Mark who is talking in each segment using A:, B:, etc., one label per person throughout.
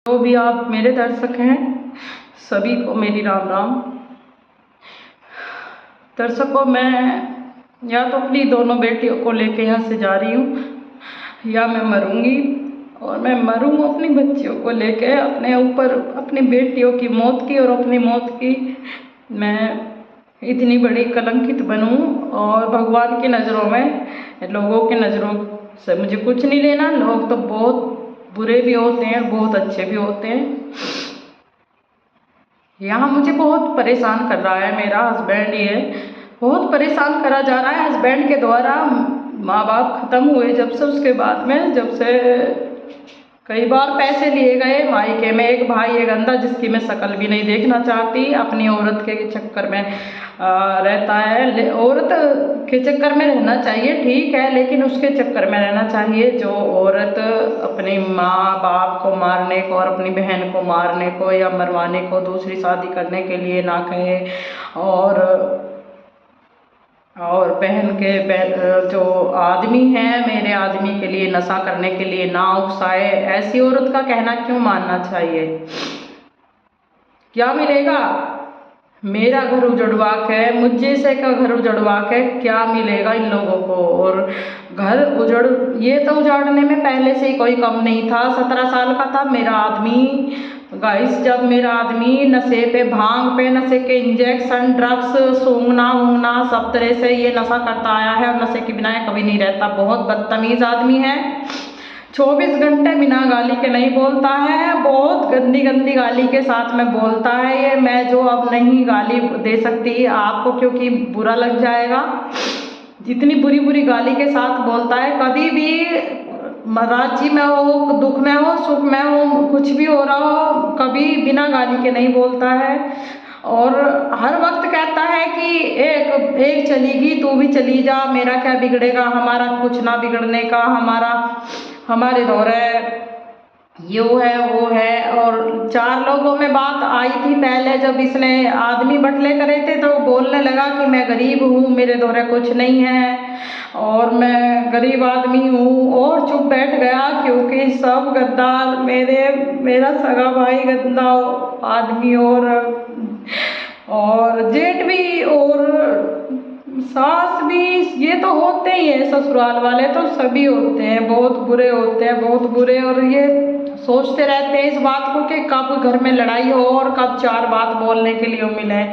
A: जो भी आप मेरे दर्शक हैं सभी को मेरी राम राम। दर्शकों, मैं या तो अपनी दोनों बेटियों को लेके यहाँ से जा रही हूँ या मैं मरूँगी। और मैं मरूँ अपनी बच्चियों को लेके, अपने ऊपर अपनी बेटियों की मौत की और अपनी मौत की मैं इतनी बड़ी कलंकित बनूँ। और भगवान की नज़रों में, लोगों की नज़रों से मुझे कुछ नहीं लेना। लोग तो बहुत बुरे भी होते हैं, बहुत अच्छे भी होते हैं। यहाँ मुझे बहुत परेशान कर रहा है मेरा हस्बैंड, ये बहुत परेशान करा जा रहा है हस्बैंड के द्वारा। माँ बाप ख़त्म हुए जब से, उसके बाद में जब से कई बार पैसे लिए गए मायके में। एक भाई है गंदा जिसकी मैं शक्ल भी नहीं देखना चाहती, अपनी औरत के चक्कर में रहता है। औरत के चक्कर में रहना चाहिए, ठीक है, लेकिन उसके चक्कर में रहना चाहिए जो औरत अपनी माँ बाप को मारने को और अपनी बहन को मारने को या मरवाने को, दूसरी शादी करने के लिए ना कहे। और बहन के जो आदमी हैं, मेरे आदमी के लिए नशा करने के लिए ना उकसाए। ऐसी औरत का कहना क्यों मानना चाहिए? क्या मिलेगा? मेरा घर उजड़वा के, मुझे से का घर उजड़वा के क्या मिलेगा इन लोगों को? और घर उजड़, ये तो उजाड़ने में पहले से ही कोई कम नहीं था। 17 साल का था मेरा आदमी गाइस, जब मेरा आदमी नशे पे, भांग पे, नशे के इंजेक्शन, ड्रग्स, सूंघना वूंघना सब तरह से ये नशा करता आया है और नशे के बिना कभी नहीं रहता। बहुत बदतमीज आदमी है, 24 घंटे बिना गाली के नहीं बोलता है, बहुत गंदी गंदी गाली के साथ में बोलता है ये। मैं जो अब नहीं गाली दे सकती आपको क्योंकि बुरा लग जाएगा। जितनी बुरी बुरी गाली के साथ बोलता है, कभी भी रांची में हो, दुख में हो, सुख में हो, कुछ भी हो रहा हो, कभी बिना गाली के नहीं बोलता है। और हर वक्त कहता है कि एक चलेगी तू भी चली जा, मेरा क्या बिगड़ेगा, हमारा कुछ ना बिगड़ने का, हमारे दौरे यो है वो है। और 4 लोगों में बात आई थी पहले, जब इसने आदमी बटले करे थे तो बोलने लगा कि मैं गरीब हूँ, मेरे दौरे कुछ नहीं है और मैं गरीब आदमी हूँ, और चुप बैठ गया क्योंकि सब गद्दार, मेरा सगा भाई गंदा आदमी और जेठ भी और सास भी, ये तो होते ही हैं, ससुराल वाले तो सभी होते हैं, बहुत बुरे होते हैं, बहुत बुरे। और ये सोचते रहते हैं इस बात को कि कब घर में लड़ाई हो और कब 4 बात बोलने के लिए मिले।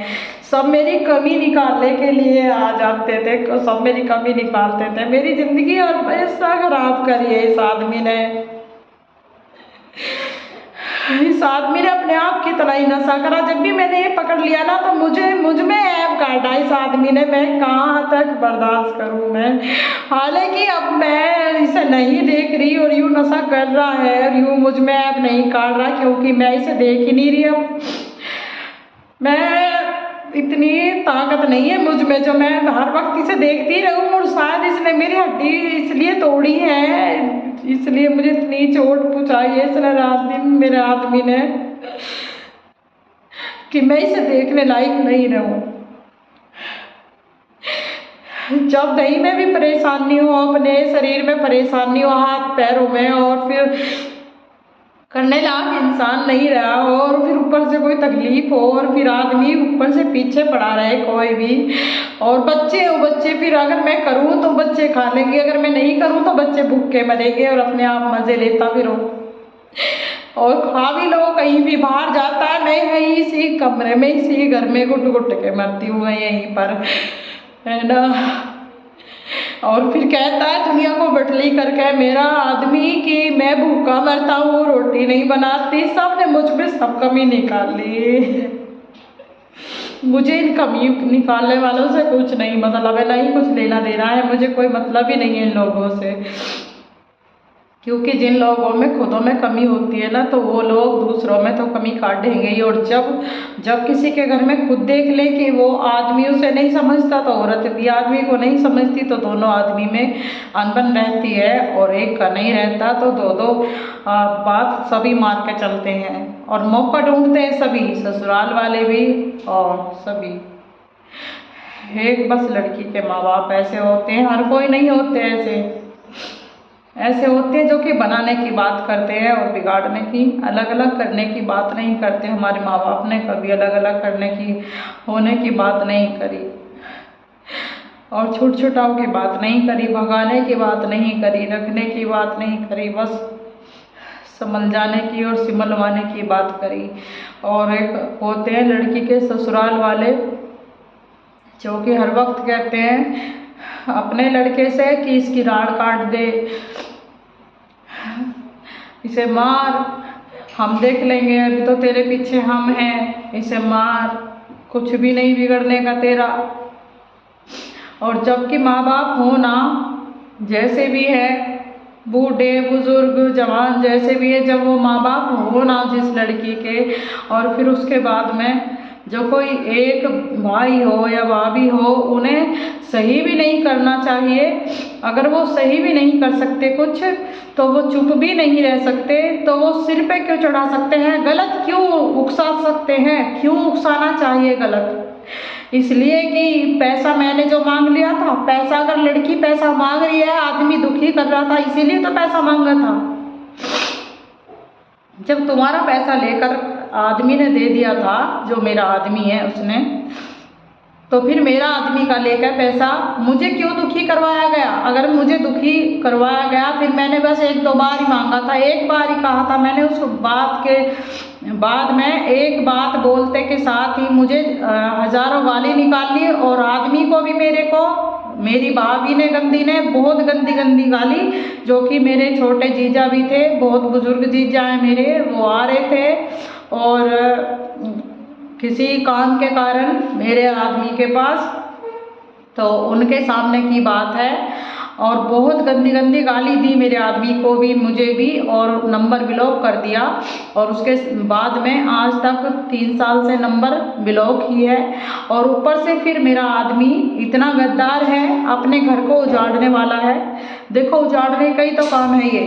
A: सब मेरी कमी निकालने के लिए आ जाते थे, सब मेरी कमी निकालते थे। मेरी जिंदगी और ऐसा खराब करी है इस आदमी ने अपने आप की तरह ही नशा करा। जब भी मैंने ये पकड़ लिया ना तो मुझ में ऐब काटा इस आदमी ने। मैं कहाँ तक बर्दाश्त करूँ मैं? हालांकि अब मैं इसे नहीं देख रही और यूँ नशा कर रहा है और यूँ मुझ में ऐब नहीं काट रहा क्योंकि मैं इसे देख ही नहीं रही। अब मैं इतनी ताकत नहीं है मुझ में जो मैं हर वक्त इसे देखती रहूँ। और शायद इसने मेरी हड्डी इसलिए तोड़ी है, इसलिए मुझे इतनी चोट पहुँचाई है इसने रात दिन मेरे आदमी ने, कि मैं इसे देखने लायक नहीं रहूँ। जब दही में भी परेशानी हो, अपने शरीर में परेशानी हो, हाथ पैरों में, और फिर करने लायक इंसान नहीं रहा हो और फिर ऊपर से कोई तकलीफ हो और फिर आदमी ऊपर से पीछे पड़ा रहे कोई भी, और बच्चे फिर अगर मैं करूँ तो बच्चे खा लेंगे, अगर मैं नहीं करूँ तो बच्चे भूखे मरेंगे और अपने आप मज़े लेता फिरो और खा भी लो। कहीं भी बाहर जाता है, मैं यहीं इसी कमरे में, इसी घर में घुट घुट के मरती हूँ मैं यहीं पर, है ना। और फिर कहता है दुनिया को बटली करके मेरा आदमी कि मैं भूखा मरता हूँ, रोटी नहीं बनाती। सबने मुझ पे सब कमी निकाल ली। मुझे इन कमी निकालने वालों से कुछ नहीं मतलब है, नहीं कुछ लेना देना है, मुझे कोई मतलब ही नहीं है इन लोगों से। क्योंकि जिन लोगों में खुदों में कमी होती है ना तो वो लोग दूसरों में तो कमी काटेंगे ही। और जब किसी के घर में खुद देख ले कि वो आदमी उसे नहीं समझता तो औरत भी आदमी को नहीं समझती, तो दोनों आदमी में अनबन रहती है और एक का नहीं रहता तो दो बात सभी मार के चलते हैं और मौका ढूंढते हैं सभी, ससुराल वाले भी और सभी। एक बस लड़की के माँ बाप ऐसे होते हैं, हर कोई नहीं होते ऐसे। ऐसे होते हैं जो कि बनाने की बात करते हैं और बिगाड़ने की, अलग अलग करने की बात नहीं करते। हमारे माँ बाप ने कभी अलग अलग करने की, होने की बात नहीं करी, और छूट छुटाव की बात नहीं करी, भगाने की बात नहीं करी, रखने की बात नहीं करी, बस संभल जाने की और सिमलवाने की बात करी। और एक होते हैं लड़की के ससुराल वाले, जो कि हर वक्त कहते हैं अपने लड़के से कि इसकी राड़ काट दे, इसे मार, हम देख लेंगे, अभी तो तेरे पीछे हम हैं, इसे मार, कुछ भी नहीं बिगड़ने का तेरा। और जबकि माँ बाप हो ना, जैसे भी है, बूढ़े बुजुर्ग जवान जैसे भी है, जब वो माँ बाप हो ना जिस लड़की के, और फिर उसके बाद में जो कोई एक भाई हो या भाभी हो, उन्हें सही भी नहीं करना चाहिए। अगर वो सही भी नहीं कर सकते कुछ, तो वो चुप भी नहीं रह सकते, तो वो सिर पे क्यों चढ़ा सकते हैं, गलत क्यों उकसा सकते हैं, क्यों उकसाना चाहिए गलत? इसलिए कि पैसा मैंने जो मांग लिया था, पैसा अगर लड़की पैसा मांग रही है, आदमी दुखी कर रहा था, इसीलिए तो पैसा मांगा था। जब तुम्हारा पैसा लेकर आदमी ने दे दिया था, जो मेरा आदमी है उसने, तो फिर मेरा आदमी का लेकर पैसा मुझे क्यों दुखी करवाया गया? अगर मुझे दुखी करवाया गया, फिर मैंने बस एक दो बार ही मांगा था, एक बार ही कहा था मैंने। उस बात के बाद में एक बात बोलते के साथ ही मुझे हजारों गाली निकाल ली, और आदमी को भी, मेरे को मेरी भाभी ने गंदी ने बहुत गंदी गंदी गाली, जो कि मेरे छोटे जीजा भी थे, बहुत बुजुर्ग जीजा हैं मेरे, वो आ रहे थे और किसी काम के कारण मेरे आदमी के पास, तो उनके सामने की बात है, और बहुत गंदी गंदी गाली दी मेरे आदमी को भी, मुझे भी, और नंबर ब्लॉक कर दिया। और उसके बाद में आज तक 3 साल से नंबर ब्लॉक ही है। और ऊपर से फिर मेरा आदमी इतना गद्दार है, अपने घर को उजाड़ने वाला है। देखो, उजाड़ने का ही तो काम है ये,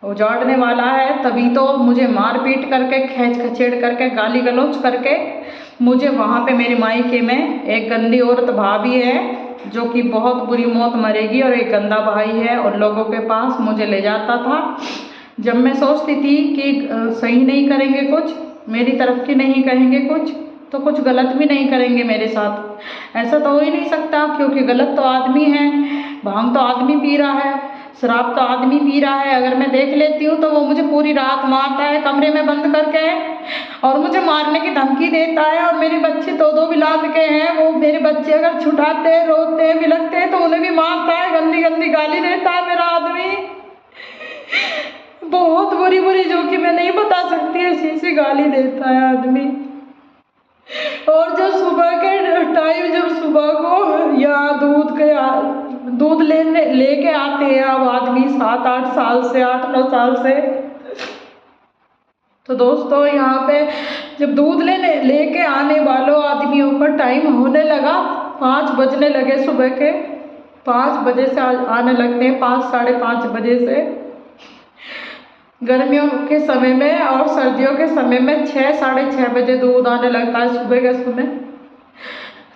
A: उजाड़ने वाला है, तभी तो मुझे मार पीट करके, खींच खचेड़ करके, गाली गलौज करके, मुझे वहाँ पे मेरे मायके में एक गंदी औरत भाभी है, जो कि बहुत बुरी मौत मरेगी, और एक गंदा भाई है, और लोगों के पास मुझे ले जाता था। जब मैं सोचती थी कि सही नहीं करेंगे कुछ, मेरी तरफ की नहीं कहेंगे कुछ, तो कुछ गलत भी नहीं करेंगे मेरे साथ। ऐसा तो हो ही नहीं सकता, क्योंकि गलत तो आदमी है, भांग तो आदमी पी रहा है, शराब तो आदमी पी रहा है। अगर मैं देख लेती हूँ तो वो मुझे पूरी रात मारता है कमरे में बंद करके, और मुझे मारने की धमकी देता है। और मेरे बच्चे दो बिलाद के हैं, वो मेरे बच्चे अगर छुटाते हैं, रोते हैं, बिलखते हैं, तो उन्हें भी मारता है, गंदी गंदी गाली देता है मेरा आदमी, बहुत बुरी बुरी, जो कि मैं नहीं बता सकती, ऐसी ऐसी गाली देता है आदमी। और जब सुबह के टाइम, जब सुबह को या दूध लेके आते हैं अब आदमी 7-8 साल से, 8-9 साल से, तो दोस्तों यहाँ पे जब दूध लेके आने वालों आदमियों का टाइम होने लगा, 5 बजने लगे सुबह के, 5 बजे से आने लगते हैं, 5 साढ़े 5 बजे से, गर्मियों के समय में, और सर्दियों के समय में 6 साढ़े 6 बजे दूध आने लगता है सुबह के समय।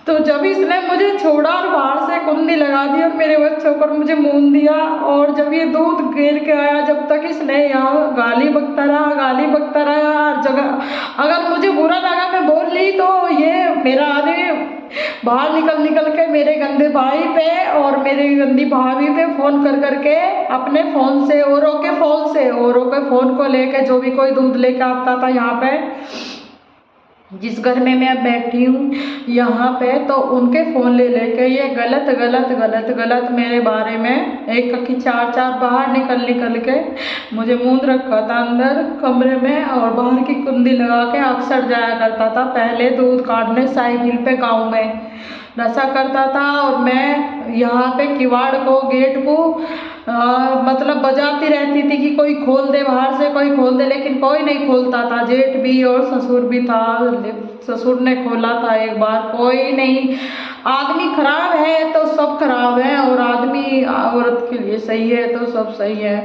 A: तो जब इसने मुझे छोड़ा और बाहर से कुंडी लगा दी और मेरे बच्चों पर मुझे मून दिया, और जब ये दूध गिर के आया, जब तक इसने यहाँ गाली बकता रहा हर जगह। अगर मुझे बुरा लगा, मैं बोल ली, तो ये मेरा आदमी बाहर निकल के मेरे गंदे भाई पे और मेरी गंदी भाभी पे फ़ोन करके, अपने फ़ोन से, औरों के फ़ोन को लेके, जो भी कोई दूध लेके आता था यहाँ पे, जिस घर में मैं अब बैठी हूँ यहाँ पे, तो उनके फ़ोन लेके ये गलत मेरे बारे में एक की 4 बाहर निकल के मुझे मूंद रखा था अंदर कमरे में, और बाहर की कुंडी लगा के अक्सर जाया करता था पहले दूध काटने साइकिल पे गाँव में नशा करता था। और मैं यहाँ पे किवाड़ को, गेट को मतलब बजाती रहती थी कि कोई खोल दे, बाहर से कोई खोल दे, लेकिन कोई नहीं खोलता था। जेठ भी और ससुर भी था, ससुर ने खोला था एक बार, कोई नहीं। आदमी खराब है तो सब खराब है, और आदमी औरत के लिए सही है तो सब सही है।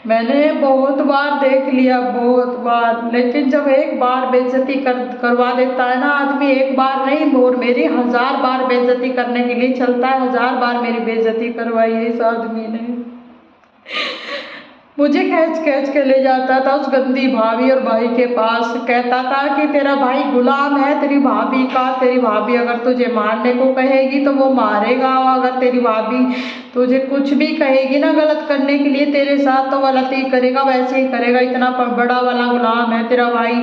A: मैंने बहुत बार देख लिया, बहुत बार, लेकिन जब एक बार बेइज्जती करवा देता है ना आदमी, एक बार नहीं, और मेरी 1000 बार बेइज्जती करने के लिए चलता है, 1000 बार मेरी बेइज्जती करवाई है इस आदमी ने। मुझे खींच खींच के ले जाता था उस गंदी भाभी और भाई के पास, कहता था कि तेरा भाई गुलाम है तेरी भाभी का, तेरी भाभी अगर तुझे मारने को कहेगी तो वो मारेगा, और अगर तेरी भाभी तुझे कुछ भी कहेगी ना गलत करने के लिए तेरे साथ तो गलत ही करेगा, वैसे ही करेगा, इतना बड़ा वाला गुलाम है तेरा भाई।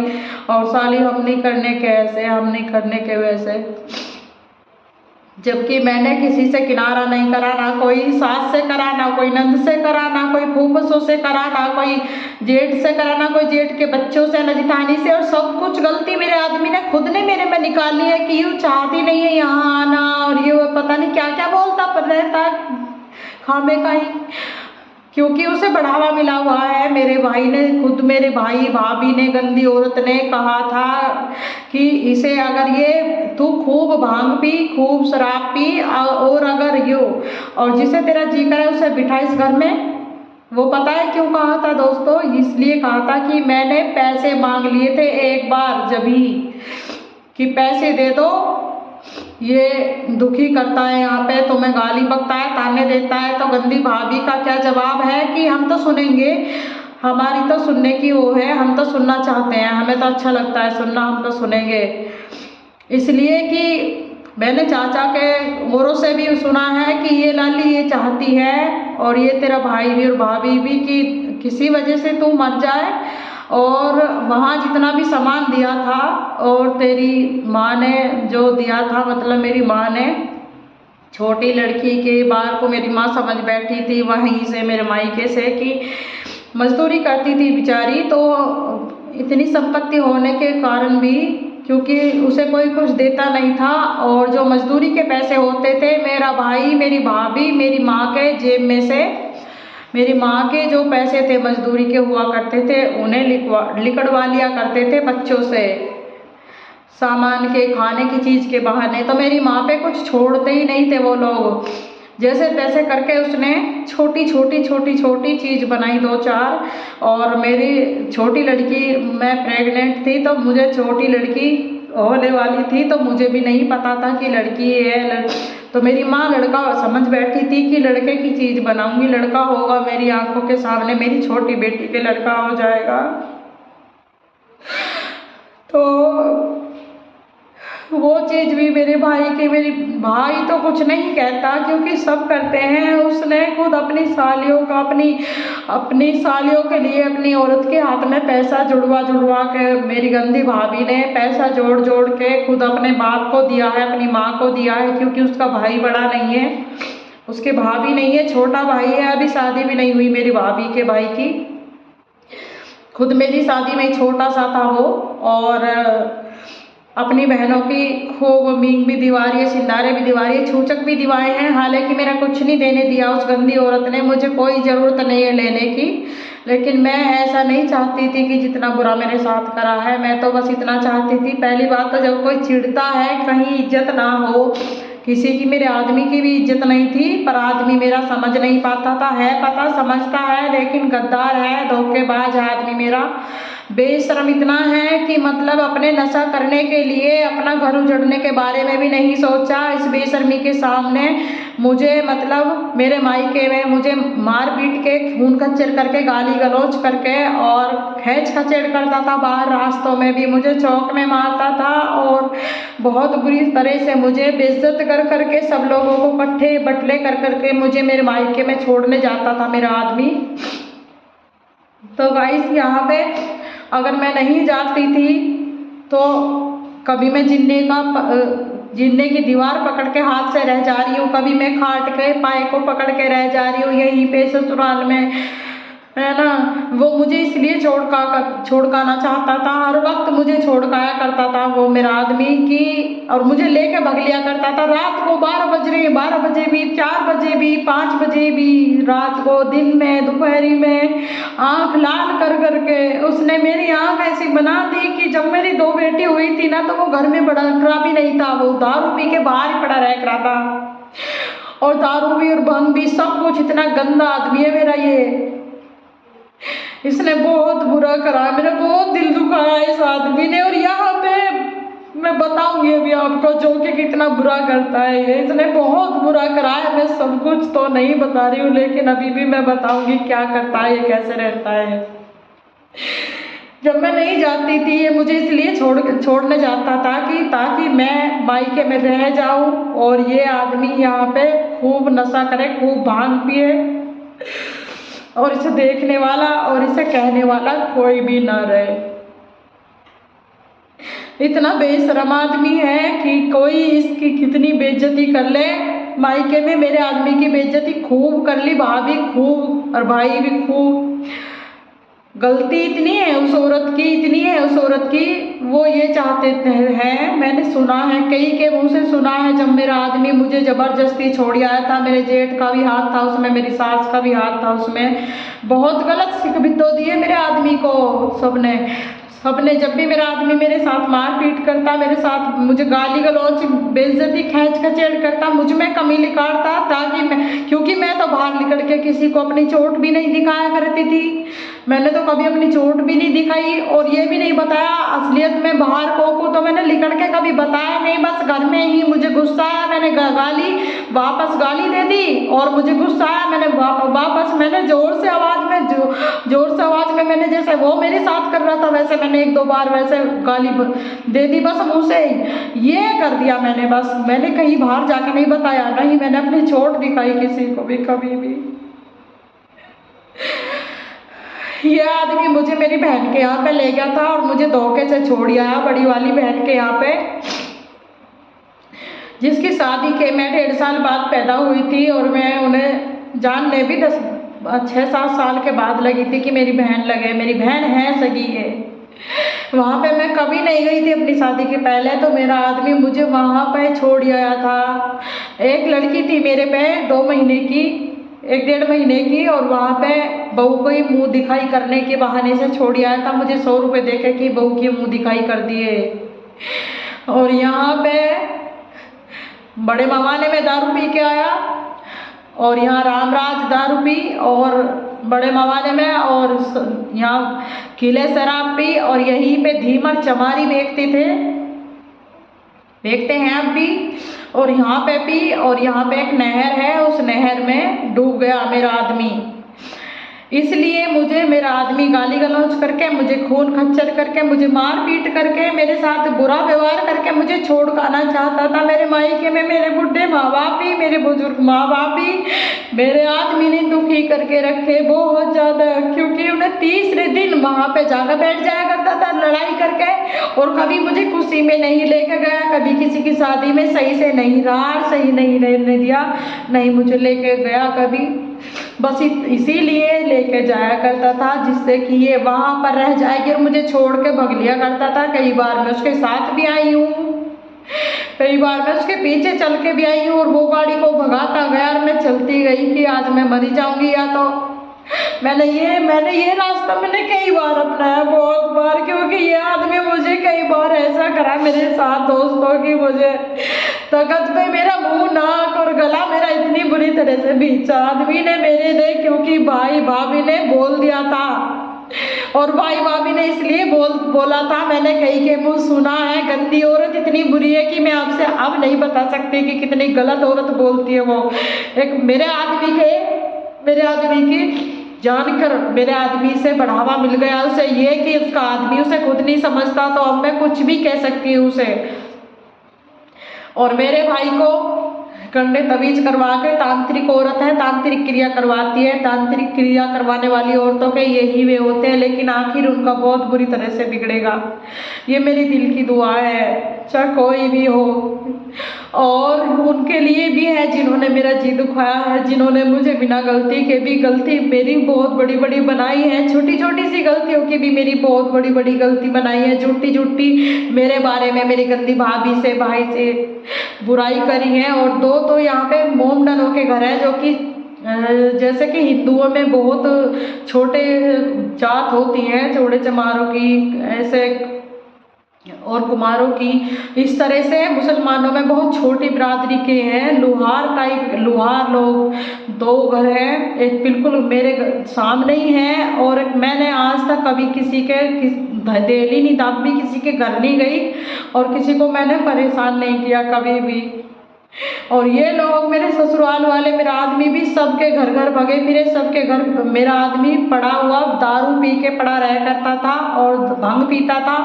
A: और साली हम नहीं करने के ऐसे, हम नहीं करने के वैसे। जबकि मैंने किसी से किनारा नहीं करा, ना कोई सास से करा, ना कोई नंद से करा, ना कोई फूफसों से करा, ना कोई जेठ से करा, ना कोई जेठ के बच्चों से, ना जिठानी से। और सब कुछ गलती मेरे आदमी ने खुद ने मेरे में निकाली है कि यूँ चाहती नहीं है यहाँ आना, और ये पता नहीं क्या क्या बोलता पर रहता खामे का ही, क्योंकि उसे बढ़ावा मिला हुआ है। मेरे भाई ने खुद, मेरे भाई भाभी ने, गंदी औरत ने कहा था कि इसे अगर ये तू खूब भांग पी, खूब शराब पी, और अगर यो और जिसे तेरा जी करे उसे बिठा इस घर में। वो पता है क्यों कहा था दोस्तों? इसलिए कहा था कि मैंने पैसे मांग लिए थे एक बार जब ही, कि पैसे दे दो, ये दुखी करता है यहाँ पे, तुम्हें गाली बकता है, ताने देता है। तो गंदी भाभी का क्या जवाब है कि हम तो सुनेंगे, हमारी तो सुनने की वो है, हम तो सुनना चाहते हैं, हमें तो अच्छा लगता है सुनना, हम तो सुनेंगे। इसलिए कि मैंने चाचा के औरों से भी सुना है कि ये लाली ये चाहती है, और ये तेरा भाई भी और भाभी भी, कि किसी वजह से तू मर जाए, और वहाँ जितना भी सामान दिया था और तेरी माँ ने जो दिया था, मतलब मेरी माँ ने छोटी लड़की के बार को मेरी माँ समझ बैठी थी वहीं से, मेरे मायके से, कि मजदूरी करती थी बेचारी, तो इतनी संपत्ति होने के कारण भी, क्योंकि उसे कोई कुछ देता नहीं था, और जो मजदूरी के पैसे होते थे मेरा भाई, मेरी भाभी, मेरी माँ के जेब में से, मेरी माँ के जो पैसे थे मजदूरी के हुआ करते थे, उन्हें लिकड़वा लिया करते थे बच्चों से, सामान के, खाने की चीज़ के बहाने। तो मेरी माँ पे कुछ छोड़ते ही नहीं थे वो लोग। जैसे तैसे करके उसने छोटी छोटी छोटी छोटी चीज़ बनाई दो चार, और मेरी छोटी लड़की, मैं प्रेग्नेंट थी तो मुझे छोटी लड़की होने वाली थी, तो मुझे भी नहीं पता था कि लड़की है। तो मेरी माँ लड़का समझ बैठी थी कि लड़के की चीज़ बनाऊंगी, लड़का होगा मेरी आंखों के सामने, मेरी छोटी बेटी के लड़का हो जाएगा। तो वो चीज़ भी मेरे भाई के, मेरे भाई तो कुछ नहीं कहता क्योंकि सब करते हैं। उसने खुद अपनी सालियों का, अपनी सालियों के लिए अपनी औरत के हाथ में पैसा जुड़वा जुड़वा के, मेरी गंदी भाभी ने पैसा जोड़ जोड़ के खुद अपने बाप को दिया है, अपनी माँ को दिया है, क्योंकि उसका भाई बड़ा नहीं है, उसके भाभी नहीं है, छोटा भाई है, अभी शादी भी नहीं हुई मेरी भाभी के भाई की। खुद मेरी शादी में छोटा सा था वो, और अपनी बहनों की खूब मींग भी दिवा रही है, सिंदारे भी दिवा रही है, छूचक भी दिवाए हैं। हालांकि मेरा कुछ नहीं देने दिया उस गंदी औरत ने, मुझे कोई ज़रूरत नहीं है लेने की, लेकिन मैं ऐसा नहीं चाहती थी कि जितना बुरा मेरे साथ करा है। मैं तो बस इतना चाहती थी, पहली बात तो जब कोई चिढ़ता है कहीं इज्जत ना हो किसी की, मेरे आदमी की भी इज्जत नहीं थी, पर आदमी मेरा समझ नहीं पाता था, है पता, समझता है, लेकिन गद्दार है, धोखेबाज है आदमी मेरा, बेशर्म इतना है कि मतलब अपने नशा करने के लिए अपना घर उजड़ने के बारे में भी नहीं सोचा। इस बेशर्मी के सामने मुझे, मतलब मेरे मायके में मुझे मार पीट के, खून खच्चर करके, गाली गलौज करके और खैच खचेड़ करता था, बाहर रास्तों में भी मुझे चौक में मारता था, और बहुत बुरी तरह से मुझे बेइज्जत कर करके, सब लोगों को पट्टे बटले कर करके मुझे मेरे मायके में छोड़ने जाता था मेरा आदमी। तो गाइस यहाँ पे अगर मैं नहीं जाती थी तो कभी मैं जिन्ने की दीवार पकड़ के हाथ से रह जा रही हूँ, कभी मैं खाट के पाए को पकड़ के रह जा रही हूँ यहीं पे ससुराल में, है ना। वो मुझे इसलिए छोड़काना चाहता था, हर वक्त मुझे छोड़काया करता था वो मेरा आदमी की, और मुझे लेके भग लिया करता था। रात को 12 बजे भी, 4 बजे भी, 5 बजे भी, रात को, दिन में, दोपहरी में, आँख लाल कर करके उसने मेरी आँख ऐसी बना दी कि जब मेरी 2 बेटी हुई थी ना, तो वो घर में बड़ा भी नहीं था, वो दारू पी के बाहर ही पड़ा रह था, और दारू भी और भंग भी सब कुछ। इतना गंदा आदमी है मेरा ये, इसने बहुत बुरा करा, मेरा बहुत दिल दुखाया इस आदमी ने। और यहाँ पे मैं बताऊंगी अभी आपको जो कि कितना बुरा करता है ये, इसने बहुत बुरा करा है। मैं सब कुछ तो नहीं बता रही हूँ, लेकिन अभी भी मैं बताऊंगी क्या करता है ये, कैसे रहता है। जब मैं नहीं जाती थी ये मुझे इसलिए छोड़ने जाता था कि ताकि मैं मायके में रह जाऊं, और ये आदमी यहाँ पे खूब नशा करे, खूब भांग पिए, और इसे देखने वाला और इसे कहने वाला कोई भी ना रहे। इतना बेशरम आदमी है कि कोई इसकी कितनी बेइज्जती कर ले। मायके में मेरे आदमी की बेइज्जती खूब कर ली, भाभी खूब और भाई भी खूब। गलती इतनी है उस औरत की, इतनी है उस औरत की, वो ये चाहते हैं, मैंने सुना है, कई के मुंह से सुना है, जब मेरा आदमी मुझे जबरदस्ती छोड़ आया था, मेरे जेठ का भी हाथ था उसमें, मेरी सास का भी हाथ था उसमें, बहुत गलत सिख बितो दिए मेरे आदमी को सबने। जब भी मेरा आदमी मेरे साथ मारपीट करता, मेरे साथ मुझे गाली गलौज बेइज्जती खींच खचेड़ करता, मुझ में कमी निकालता, ताकि मैं, क्योंकि मैं तो बाहर निकल के किसी को अपनी चोट भी नहीं दिखाया करती थी, मैंने तो कभी अपनी चोट भी नहीं दिखाई, और ये भी नहीं बताया असलियत में बाहर को तो मैंने लिखड़ के कभी बताया नहीं। बस घर में ही मुझे गुस्सा आया, मैंने वापस गाली दे दी, और मुझे गुस्सा आया, मैंने वापस मैंने जोर से आवाज में मैंने, जैसे वो मेरे साथ कर रहा था वैसे मैंने एक दो बार वैसे गाली दे दी, बस मुंह से ये कर दिया मैंने। बस मैंने कहीं बाहर जाके नहीं बताया, नहीं मैंने अपनी चोट दिखाई किसी को भी कभी भी। ये आदमी मुझे मेरी बहन के यहाँ पे ले गया था और मुझे धोखे से छोड़ आया बड़ी वाली बहन के यहाँ पे, जिसकी शादी के मैं 1.5 साल बाद पैदा हुई थी, और मैं उन्हें जानने भी 6-7 साल के बाद लगी थी कि मेरी बहन लगे, मेरी बहन है, सगी है। वहाँ पे मैं कभी नहीं गई थी अपनी शादी के पहले, तो मेरा आदमी मुझे वहाँ पे छोड़ आया था। एक लड़की थी मेरे पे 2 महीने की, 1-1.5 महीने की, और वहाँ पे बहू को ही मुँह दिखाई करने के बहाने से छोड़ आया था, मुझे 100 रुपये देके कि बहू की मुँह दिखाई कर दिए। और यहाँ पे बड़े मवाने में दारू पी के आया, और यहाँ रामराज दारू पी, और बड़े मवाने में, और यहाँ किले शराब पी, और यहीं पे धीमर चमारी देखते हैं अब भी, और यहाँ पे पी, और यहाँ पे एक नहर है, उस नहर में डूब गया मेरा आदमी। इसलिए मुझे मेरा आदमी गाली गलौज करके, मुझे खून खच्चर करके, मुझे मार पीट करके, मेरे साथ बुरा व्यवहार करके मुझे छोड़ आना चाहता था। मेरे मायके में मेरे बुढ़े माँ बाप भी, मेरे बुजुर्ग माँ बाप भी मेरे आदमी ने दुखी करके रखे बहुत ज़्यादा, क्योंकि उन्हें तीसरे दिन वहाँ पे जाकर बैठ जाया करता था लड़ाई करके, और कभी मुझे खुशी में नहीं लेकर गया, कभी किसी की शादी में सही से नहीं रहा, सही नहीं रहने दिया, नहीं मुझे लेके गया कभी, बस इसीलिए लेके जाया करता था जिससे कि ये वहाँ पर रह जाएगी, और मुझे छोड़ के भग लिया करता था। कई बार मैं उसके साथ भी आई हूँ, कई बार मैं उसके पीछे चल के भी आई हूँ, और वो गाड़ी को भगाता गया और मैं चलती गई कि आज मैं मरी जाऊंगी, या तो मैंने ये रास्ता मैंने कई बार अपनाया, बहुत बार, क्योंकि ये आदमी मुझे कई बार ऐसा करा मेरे साथ दोस्तों की, मुझे तकत पे मेरा मुंह, नाक और गला मेरा इतनी बुरी तरह से बीचा आदमी ने मेरे ने, क्योंकि भाई भाभी ने बोल दिया था, और भाई भाभी ने इसलिए बोला था, मैंने कई के मुंह सुना है। गंदी औरत इतनी बुरी है कि मैं आपसे अब नहीं बता सकती कि कितनी गलत औरत बोलती है वो। एक मेरे आदमी की जानकर मेरे आदमी से बढ़ावा मिल गया उसे, ये कि उसका आदमी उसे खुद नहीं समझता, तो अब मैं कुछ भी कह सकती हूँ उसे। और मेरे भाई को कंडे तवीज करवा के, तांत्रिक औरत है, तांत्रिक क्रिया करवाती है, तांत्रिक क्रिया करवाने वाली औरतों के यही वे होते हैं, लेकिन आखिर उनका बहुत बुरी तरह से बिगड़ेगा। ये मेरी दिल की दुआ है, चाहे कोई भी हो, और उनके लिए भी है जिन्होंने मेरा जी दुखाया है, जिन्होंने मुझे बिना गलती के भी, गलती मेरी बहुत बड़ी बड़ी बनाई है, छोटी छोटी सी गलतियों की भी मेरी बहुत बड़ी बड़ी गलती बनाई है, झूठी मेरे बारे में मेरी गंदी भाभी से, भाई से बुराई करी है। और 2 तो यहाँ पे मोमडनों के घर है, जो कि जैसे कि हिंदुओं में बहुत छोटे जात होती हैं, छोटे चमारों की ऐसे, और कुमारों की, इस तरह से मुसलमानों में बहुत छोटी बिरादरी के हैं, लुहार लोग 2 घर हैं, एक बिल्कुल मेरे सामने ही है, और मैंने आज तक कभी किसी के दहेली नहीं, तब भी किसी के घर नहीं गई और किसी को मैंने परेशान नहीं किया कभी भी। और ये लोग मेरे ससुराल वाले, मेरा आदमी भी सबके घर घर भगे फिरे, सबके घर। मेरा आदमी पड़ा हुआ दारू पी के पड़ा रह करता था और भांग पीता था,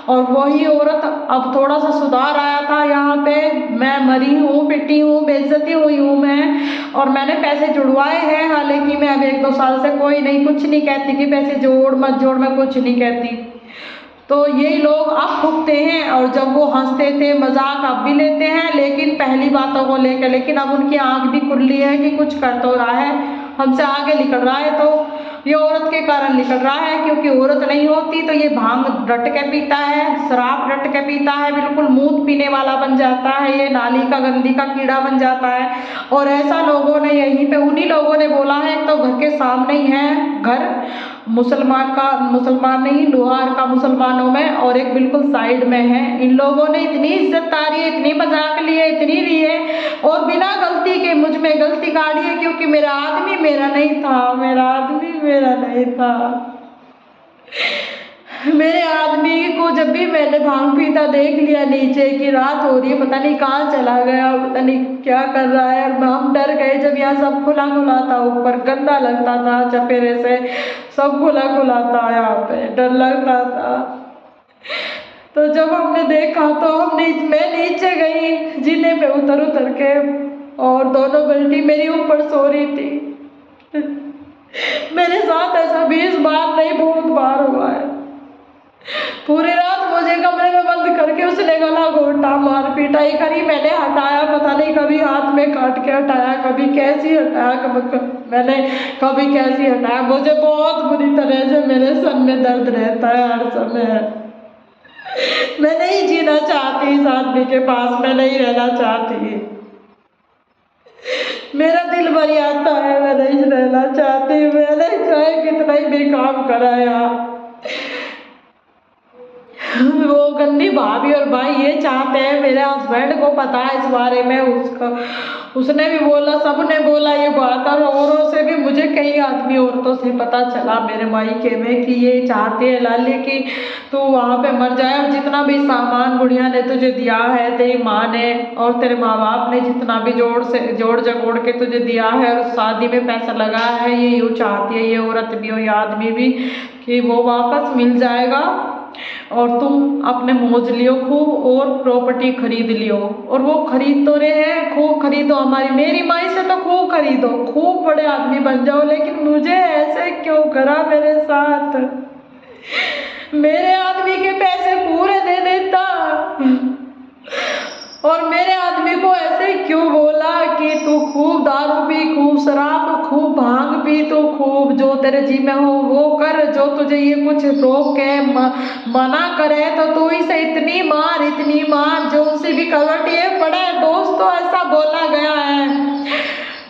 A: और वही औरत अब थोड़ा सा सुधार आया था यहाँ पे। मैं मरी हूँ, पिटी हूँ, बेइज्जती हुई हूँ मैं, और मैंने पैसे जुड़वाए हैं। हालांकि मैं अब 1-2 साल से कोई नहीं, कुछ नहीं कहती कि पैसे जोड़ मत जोड़, मैं कुछ नहीं कहती। तो यही लोग अब भुगते हैं, और जब वो हंसते थे मजाक अब भी लेते हैं, लेकिन पहली बातों को लेकर। लेकिन अब उनकी आंख भी खुल ली है कि कुछ कर तो रहा है, हमसे आगे निकल रहा है। तो ये औरत के कारण निकल रहा है, क्योंकि औरत नहीं होती तो ये भांग रट के पीता है, शराब रट के पीता है, बिल्कुल मूत पीने वाला बन जाता है, ये नाली का गंदी का कीड़ा बन जाता है। और ऐसा लोगों ने यहीं पे, उन्हीं लोगों ने बोला है, एक तो घर के सामने ही है घर मुसलमान नहीं, लोहार का मुसलमानों में, और एक बिल्कुल साइड में है। इन लोगों ने इतनी इज्जत तारी है, इतनी मजाक ली है, इतनी ली है, और बिना गलती के मुझ में गलती गाड़ी है, क्योंकि मेरा आदमी मेरा नहीं था, मेरा आदमी मेरा नहीं था। मेरे आदमी को जब भी मैंने भांग पीता देख लिया, नीचे की रात हो रही है, पता नहीं कहाँ चला गया, पता नहीं क्या कर रहा है। और हम डर गए जब यहाँ सब खुला खुला था, ऊपर गंदा लगता था, चपेरे से सब खुला खुला था, यहाँ पे डर लगता था। तो जब हमने देखा तो मैं नीचे गई जीने पे उतर उतर के, और दोनों बेल्टी मेरी ऊपर सो रही थी। मेरे साथ ऐसा 20 बार नहीं, बहुत बार हुआ है। पूरी रात मुझे कमरे में बंद करके उसने गला घोटा, मार पिटाई करी। मैंने हटाया, पता नहीं कभी हाथ में काट के हटाया, कभी कैसी हटाया, मैंने कभी कैसी हटाया। मुझे बहुत बुरी तरह से मेरे सर में दर्द रहता है हर समय। मैं नहीं जीना चाहती इस आदमी के पास, मैं नहीं रहना चाहती, मेरा दिल भर आता है, मैं नहीं रहना चाहती। मैंने चाहे कितना ही भी काम कराया, वो गंदी भाभी और भाई ये चाहते हैं, मेरे हस्बैंड को पता है इस बारे में, उसने भी बोला, सबने बोला ये बात। और औरों से भी, मुझे कई आदमी औरतों से पता चला मेरे मायके में कि ये चाहते हैं लाली कि तू वहाँ पे मर जाए, और जितना भी सामान बुढ़िया ने तुझे दिया है, तेरी माँ ने और तेरे माँ बाप ने जितना भी जोड़ जगोड़ के तुझे दिया है, और शादी में पैसा लगा है, ये यूँ चाहती है ये औरत भी और ये आदमी भी कि वो वापस मिल जाएगा, और तुम अपने मौज लियो खूब, और प्रॉपर्टी खरीद लियो। और वो खरीद तो रहे हैं, खूब खरीदो, मेरी माई से तो खूब खरीदो, खूब बड़े आदमी बन जाओ, लेकिन मुझे ऐसे क्यों करा मेरे साथ। मेरे आदमी के पैसे पूरे दे देता, और मेरे आदमी को ऐसे क्यों बोला कि तू खूब दारू पी, खूब शराब, खूब भांग पी, तो खूब जो तेरे जी में हो वो कर, जो तुझे ये कुछ रोक के मना करे तो तू इसे इतनी मार जो उसे भी करवटिए पड़े। दोस्तों ऐसा बोला गया है,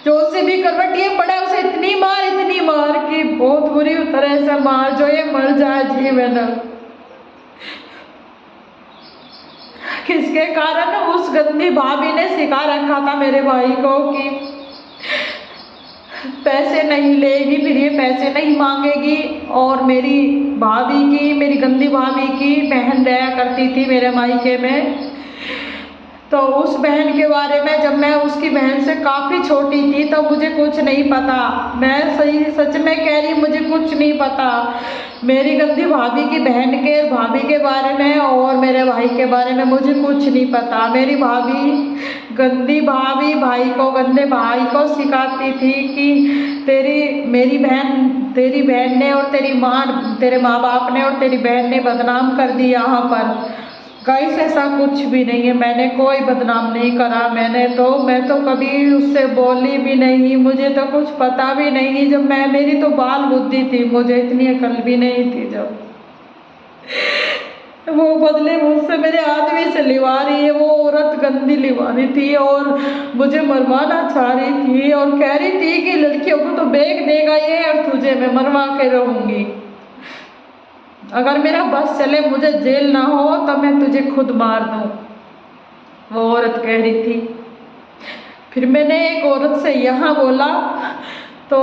A: जो उसे भी करवटिए पड़े उसे इतनी मार कि बहुत बुरी तरह से मार, जो ये मर जाए जीवन। किसके कारण? उस गंदी भाभी ने सिखा रखा था मेरे भाई को कि पैसे नहीं लेगी, फिर ये पैसे नहीं मांगेगी। और मेरी भाभी की, मेरी गंदी भाभी की बहन रहा करती थी मेरे मायके में, तो उस बहन के बारे में, जब मैं उसकी बहन से काफ़ी छोटी थी तो मुझे कुछ नहीं पता, मैं सही सच में कह रही, मुझे कुछ नहीं पता मेरी गंदी भाभी की बहन के, भाभी के बारे में और मेरे भाई के बारे में मुझे कुछ नहीं पता। मेरी भाभी, गंदी भाभी भाई को, गंदे भाई को सिखाती थी कि तेरी बहन ने और तेरे माँ बाप ने और तेरी बहन ने बदनाम कर दी यहाँ पर। गाइस ऐसा कुछ भी नहीं है, मैंने कोई बदनाम नहीं करा, मैं तो कभी उससे बोली भी नहीं, मुझे तो कुछ पता भी नहीं। जब मेरी तो बाल बुद्धि थी, मुझे इतनी अकल भी नहीं थी। जब वो बदले मुझसे मेरे आदमी से लिवा रही है, वो औरत गंदी लिवा रही थी और मुझे मरवाना चाह रही थी, और कह रही थी कि लड़कियों को तो बेच देगा ये और तुझे मैं मरवा के रहूँगी, अगर मेरा बस चले, मुझे जेल ना हो तो मैं तुझे खुद मार दूँ, वो औरत कह रही थी। फिर मैंने एक औरत से यहाँ बोला तो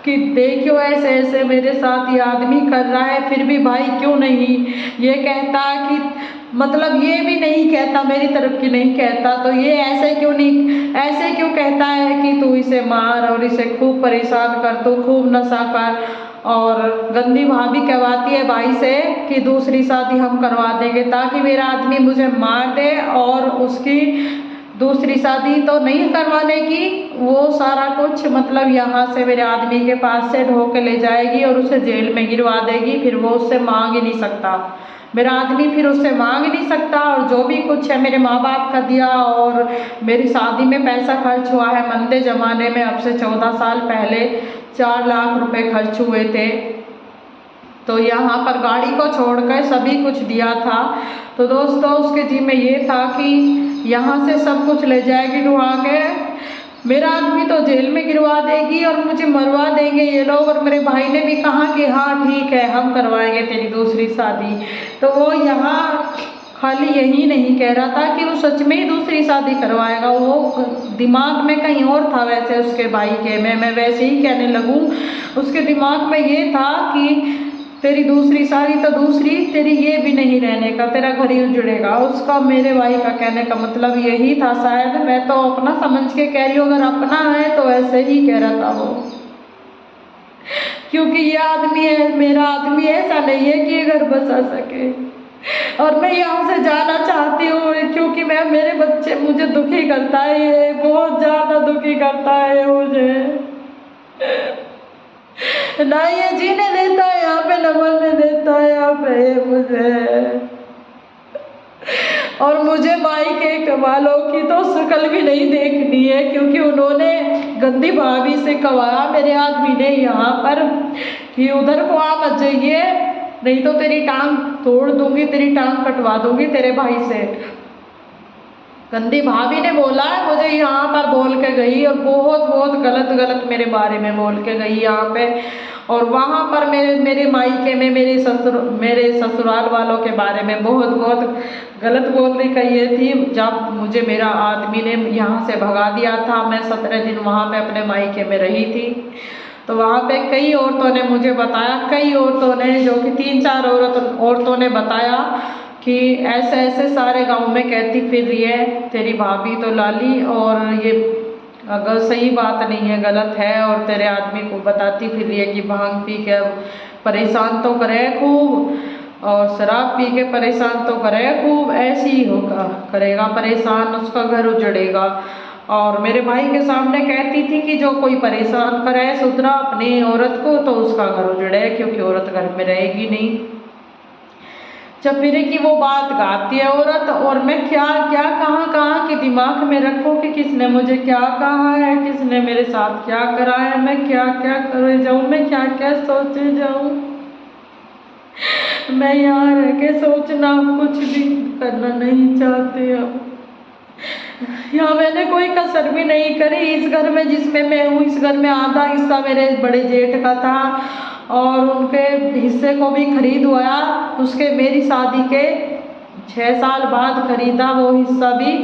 A: कि देखियो ऐसे ऐसे मेरे साथ ये आदमी कर रहा है, फिर भी भाई क्यों नहीं ये कहता कि मतलब ये भी नहीं कहता, मेरी तरफ की नहीं कहता, तो ये ऐसे क्यों नहीं, ऐसे क्यों कहता है कि तू इसे मार और इसे खूब परेशान कर, तू खूब नशा कर। और गंदी भाभी कहवाती है भाई से कि दूसरी शादी हम करवा देंगे ताकि मेरा आदमी मुझे मार दे, और उसकी दूसरी शादी तो नहीं करवाने की, वो सारा कुछ मतलब यहाँ से मेरे आदमी के पास से ढो के ले जाएगी और उसे जेल में गिरवा देगी, फिर वो उससे मांग ही नहीं सकता, मेरा आदमी फिर उससे मांग नहीं सकता। और जो भी कुछ है मेरे माँ बाप का दिया, और मेरी शादी में पैसा खर्च हुआ है मंदे ज़माने में, अब से 14 साल पहले 4 लाख रुपए खर्च हुए थे, तो यहाँ पर गाड़ी को छोड़कर सभी कुछ दिया था। तो दोस्तों उसके जी में ये था कि यहाँ से सब कुछ ले जाएगी ढुआ के, मेरा आदमी तो जेल में गिरवा देगी और मुझे मरवा देंगे ये लोग। और मेरे भाई ने भी कहा कि हाँ ठीक है हम करवाएंगे तेरी दूसरी शादी। तो वो यहाँ खाली यही नहीं कह रहा था कि वो सच में ही दूसरी शादी करवाएगा, वो दिमाग में कहीं और था वैसे उसके भाई के, मैं वैसे ही कहने लगूँ, उसके दिमाग में ये था कि तेरी दूसरी शादी तो दूसरी, तेरी ये भी नहीं रहने का, तेरा घर ही उजड़ेगा। उसका मेरे भाई का कहने का मतलब यही था शायद, मैं तो अपना समझ के कह रही हूँ, अगर अपना है तो ऐसे ही कह रहा था वो, क्योंकि ये आदमी है, मेरा आदमी ऐसा नहीं है कि ये घर बसा सके। और मैं यहाँ से जाना चाहती हूँ क्योंकि मैं, मेरे बच्चे मुझे दुखी करता है, ये बहुत ज़्यादा दुखी करता है मुझे, ना ये जीने देता है यहाँ पे, न मरने देता है यहाँ पे मुझे। और मुझे माई के वालों की तो शक्ल भी नहीं देखनी है, क्योंकि उन्होंने गंदी भाभी से कहा मेरे आदमी ने यहाँ पर कि उधर को आ मत जाइए, नहीं तो तेरी टांग तोड़ दूंगी, तेरी टांग कटवा दूंगी तेरे भाई से। गंदी भाभी ने बोला मुझे यहाँ पर बोल के गई, और बहुत बहुत गलत गलत मेरे बारे में बोल के गई यहाँ पे। और वहाँ पर मेरे मायके में मेरे ससुराल वालों के बारे में बहुत बहुत गलत बोलने का ये थी। जब मुझे मेरा आदमी ने यहाँ से भगा दिया था, मैं 17 दिन वहाँ पे अपने मायके में रही थी, तो वहाँ पे कई औरतों ने मुझे बताया, कई औरतों ने, जो कि 3-4 औरतों ने बताया कि ऐसे ऐसे सारे गांव में कहती फिर रही है तेरी भाभी तो लाली, और ये अगर सही बात नहीं है गलत है, और तेरे आदमी को बताती फिर रही है कि भांग पी के परेशान तो करे खूब, और शराब पी के परेशान तो करे खूब, ऐसे ही होगा करेगा परेशान, उसका घर उजड़ेगा। और मेरे भाई के सामने कहती थी कि जो कोई परेशान करे सुधरा अपनी औरत को तो उसका घर उजड़े, क्योंकि औरत घर में रहेगी नहीं। जब फिर की वो बात गाती है औरत, और मैं क्या क्या कहाँ के दिमाग में रखूँ कि किसने मुझे क्या कहा है, किसने मेरे साथ क्या करा है, मैं क्या क्या करे जाऊँ, मैं क्या क्या सोचे जाऊँ। मैं यहाँ रह के सोचना कुछ भी करना नहीं चाहती अब। यहाँ मैंने कोई कसर भी नहीं करी, इस घर में जिसमें मैं हूँ, इस घर में आधा हिस्सा मेरे बड़े जेठ का था, और उनके हिस्से को भी खरीद हुआ, उसके मेरी शादी के 6 साल बाद खरीदा वो हिस्सा भी,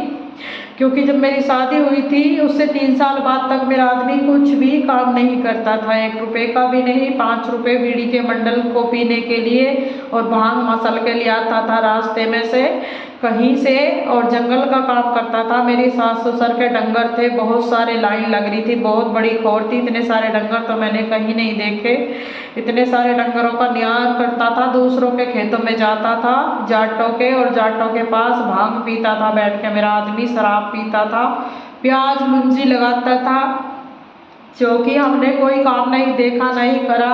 A: क्योंकि जब मेरी शादी हुई थी उससे 3 साल बाद तक मेरा आदमी कुछ भी काम नहीं करता था, 1 रुपये का भी नहीं। 5 रुपये बीड़ी के मंडल को पीने के लिए और भांग मसल के ले आता था रास्ते में से कहीं से, और जंगल का काम करता था। मेरी सास ससुर के डंगर थे, बहुत सारे लाइन लग रही थी, बहुत बड़ी खौर थी, इतने सारे डंगर तो मैंने कहीं नहीं देखे। इतने सारे डंगरों का न्याय करता था, दूसरों के खेतों में जाता था जाटों के, और जाटों के पास भांग पीता था बैठ के मेरा आदमी, शराब पीता था, प्याज मुंजी लगाता था, जो कि हमने कोई काम नहीं देखा नहीं करा।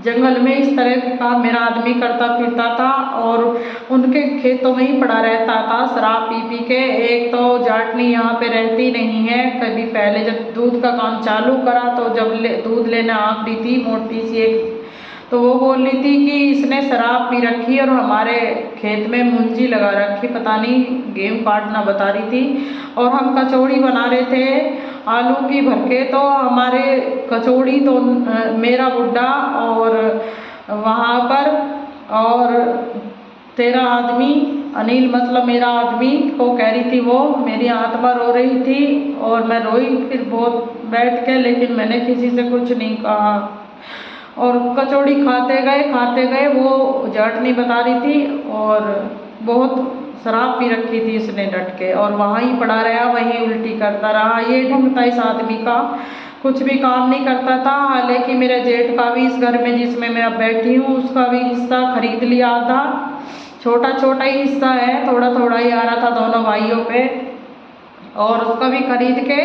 A: जंगल में इस तरह का काम मेरा आदमी करता फिरता था, और उनके खेतों में ही पड़ा रहता था शराब पी पी के। एक तो जाटनी यहाँ पे रहती नहीं है, कभी पहले जब दूध का काम चालू करा तो जब दूध लेने आ रही थी मोटी सी एक, तो वो बोल रही थी कि इसने शराब पी रखी और हमारे खेत में मुंजी लगा रखी, पता नहीं गेहूं काटना बता रही थी। और हम कचौड़ी बना रहे थे आलू की भर के, तो हमारे कचौड़ी तो मेरा बुड्ढा और वहाँ पर और तेरा आदमी अनिल मतलब मेरा आदमी को कह रही थी, वो मेरी आत्मा रो रही थी और मैं रोई फिर बहुत बैठ के, लेकिन मैंने किसी से कुछ नहीं कहा। और कचौड़ी खाते गए वो जाट नहीं बता रही थी और बहुत शराब पी रखी थी इसने डट के, और वहाँ ही पड़ा रहा, वहीं उल्टी करता रहा। ये ढंग था इस आदमी का, कुछ भी काम नहीं करता था। हालांकि मेरे जेठ का भी इस घर में जिसमें मैं अब बैठी हूँ उसका भी हिस्सा खरीद लिया था, छोटा छोटा ही हिस्सा है, थोड़ा थोड़ा ही आ रहा था दोनों भाइयों पे, और उसका भी खरीद के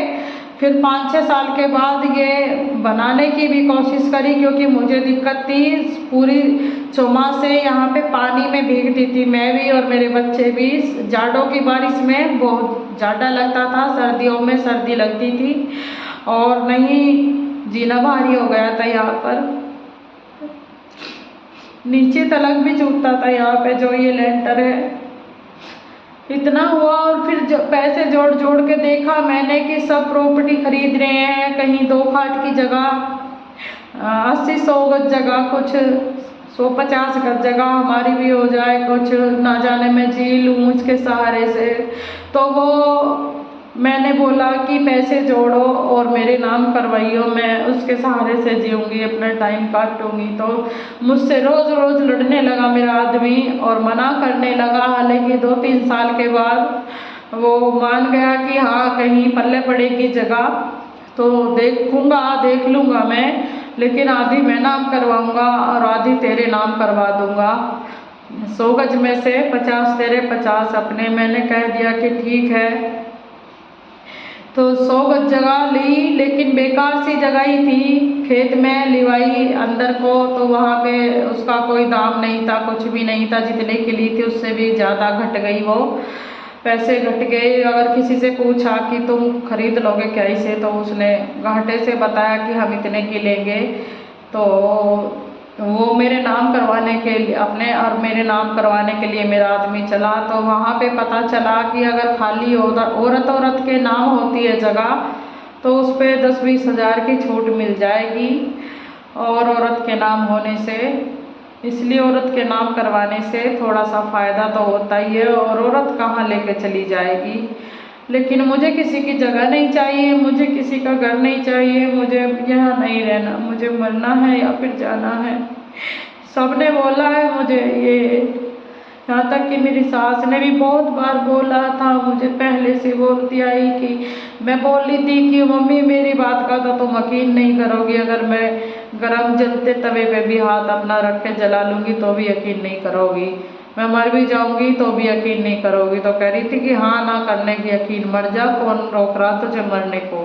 A: फिर 5-6 साल के बाद ये बनाने की भी कोशिश करी, क्योंकि मुझे दिक्कत थी पूरी चौमासे यहाँ पे पानी में भीगती थी मैं भी और मेरे बच्चे भी। जाड़ों की बारिश में बहुत ज़्यादा लगता था, सर्दियों में सर्दी लगती थी और नहीं जीना भारी हो गया था। यहाँ पर नीचे तलक भी चूकता था यहाँ पे जो ये लेंटर है, इतना हुआ। और फिर पैसे जोड़ जोड़ के देखा मैंने कि सब प्रॉपर्टी खरीद रहे हैं, कहीं 2 खाट की जगह 80-100 गज जगह, कुछ 150 गज जगह हमारी भी हो जाए, कुछ ना जाने में झील ऊंच के सहारे से। तो वो मैंने बोला कि पैसे जोड़ो और मेरे नाम करवाइयो, मैं उसके सहारे से जीऊँगी, अपना टाइम काटूँगी। तो मुझसे रोज़ रोज़ लड़ने लगा मेरा आदमी और मना करने लगा। हालांकि 2-3 साल के बाद वो मान गया कि हाँ कहीं पल्ले पड़ेगी जगह तो देख लूँगा मैं, लेकिन आधी मैं नाम करवाऊँगा और आधी तेरे नाम करवा दूँगा। 100 गज में से 50 तेरे 50 अपने। मैंने कह दिया कि ठीक है। तो 100 गज जगह ली, लेकिन बेकार सी जगह ही थी, खेत में लिवाई अंदर को, तो वहाँ पे उसका कोई दाम नहीं था, कुछ भी नहीं था। जितने की ली थी उससे भी ज़्यादा घट गई, वो पैसे घट गए। अगर किसी से पूछा कि तुम खरीद लोगे कैसे, तो उसने घाटे से बताया कि हम इतने की लेंगे। तो वो मेरे नाम करवाने के लिए अपने और मेरे नाम करवाने के लिए मेरा आदमी चला। तो वहाँ पे पता चला कि अगर खाली औरत के नाम होती है जगह तो उस पर 10-20 हज़ार की छूट मिल जाएगी, और औरत के नाम होने से, इसलिए औरत के नाम करवाने से थोड़ा सा फ़ायदा तो होता ही है। और औरत कहाँ लेके चली जाएगी। लेकिन मुझे किसी की जगह नहीं चाहिए, मुझे किसी का घर नहीं चाहिए, मुझे यहाँ नहीं रहना, मुझे मरना है या फिर जाना है। सबने बोला है मुझे ये, यहाँ तक कि मेरी सास ने भी बहुत बार बोला था मुझे, पहले से बोलती आई कि मैं बोल रही थी कि मम्मी मेरी बात का तो तुम यकीन नहीं करोगी, अगर मैं गरम जलते तवे पे भी हाथ अपना रख के जला लूँगी तो भी यकीन नहीं करोगी, मैं मर भी जाऊंगी तो भी यकीन नहीं करोगी। तो कह रही थी कि हाँ ना करने की यकीन, मर जा, कौन रोक रहा तुझे मरने को,